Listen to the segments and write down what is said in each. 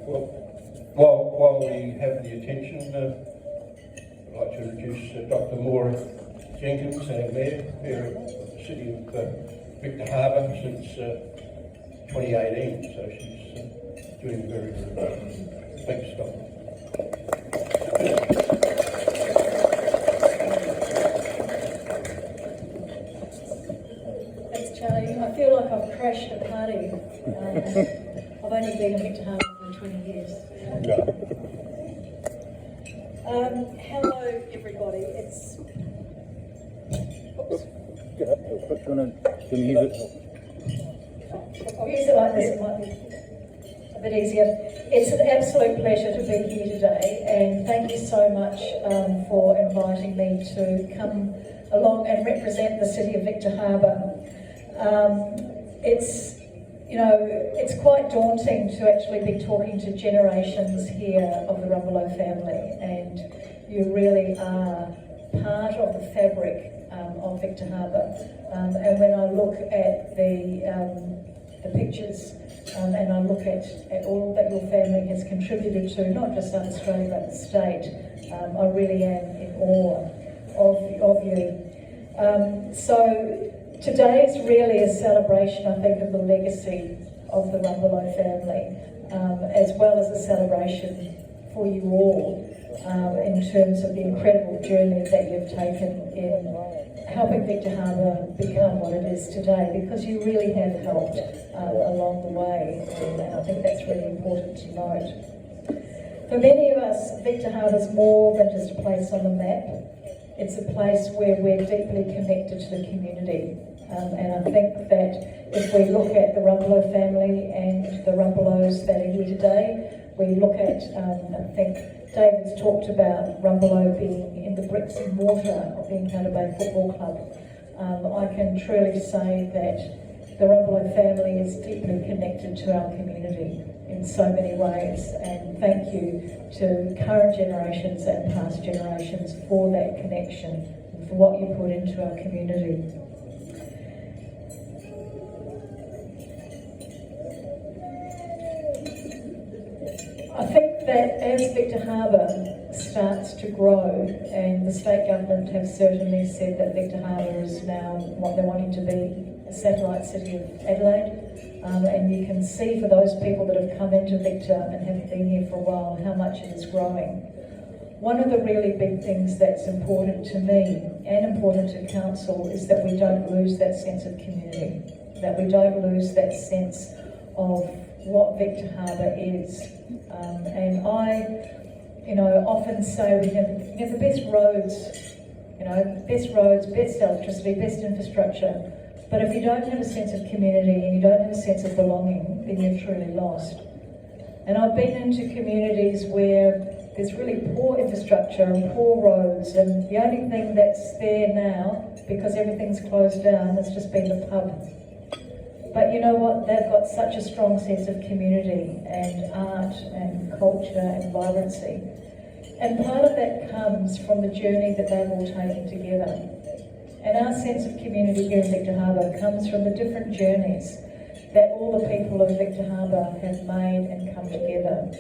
While we have the attention, I'd like to introduce Dr. Moira Jenkins, our Mayor here of the City of Victor Harbor since 2018, so she's doing very, very well. Thanks, Doctor. Thanks, Charlie. I feel like I've crashed a party. I've only been in Victor Harbor for 20 years. Hello, everybody. It's... Oops. Get up, can you use it? I'll use it like this, it might be a bit easier. It's an absolute pleasure to be here today, and thank you so much for inviting me to come along and represent the City of Victor Harbor. It's quite daunting to actually be talking to generations here of the Rumbelow family, and you really are part of the fabric of Victor Harbor. And when I look at the pictures and I look at all that your family has contributed to, not just South Australia but the state, I really am in awe of you. So today is really a celebration, I think, of the legacy of the Rumbelow family, as well as a celebration for you all in terms of the incredible journey that you've taken in helping Victor Harbor become what it is today, because you really have helped along the way, and I think that's really important to note. For many of us, Victor Harbor is more than just a place on the map. It's a place where we're deeply connected to the community. And I think that if we look at the Rumbelow family and the Rumbelows that are here today, we look at, I think David's talked about Rumbelow being in the bricks and mortar of the Encounter Bay Football Club. I can truly say that the Rumbelow family is deeply connected to our community in so many ways, and thank you to current generations and past generations for that connection and for what you put into our community. I think that as Victor Harbor starts to grow, and the state government have certainly said that Victor Harbor is now what they're wanting to be, a satellite city of Adelaide, and you can see for those people that have come into Victor and haven't been here for a while how much it is growing. One of the really big things that's important to me and important to council is that we don't lose that sense of community, that we don't lose that sense of what Victor Harbor is. And I, often say we have the best roads, best electricity, best infrastructure. But if you don't have a sense of community and you don't have a sense of belonging, then you're truly lost. And I've been into communities where there's really poor infrastructure and poor roads, and the only thing that's there now, because everything's closed down, has just been the pub. But you know what? They've got such a strong sense of community and art and culture and vibrancy. And part of that comes from the journey that they've all taken together. And our sense of community here in Victor Harbor comes from the different journeys that all the people of Victor Harbor have made and come together.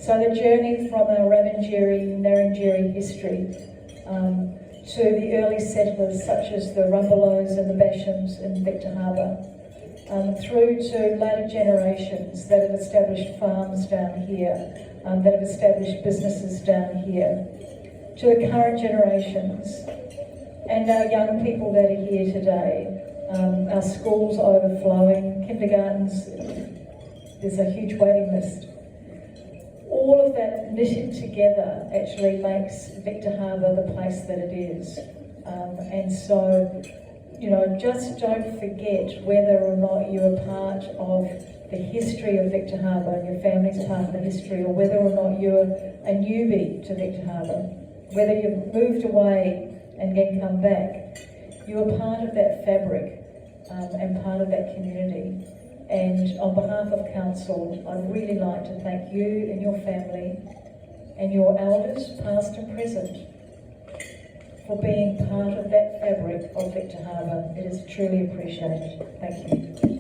So the journey from our Narrandjeri history to the early settlers such as the Rumbelows and the Bashams in Victor Harbor, through to later generations that have established farms down here, that have established businesses down here, to the current generations, and our young people that are here today, our schools overflowing, kindergartens, there's a huge waiting list. All of that knitted together actually makes Victor Harbor the place that it is. And so, just don't forget whether or not you're part of the history of Victor Harbor, your family's part of the history, or whether or not you're a newbie to Victor Harbor, whether you've moved away and then come back, you are part of that fabric and part of that community. And on behalf of Council, I'd really like to thank you and your family and your elders, past and present, for being part of that fabric of Victor Harbor. It is truly appreciated. Thank you.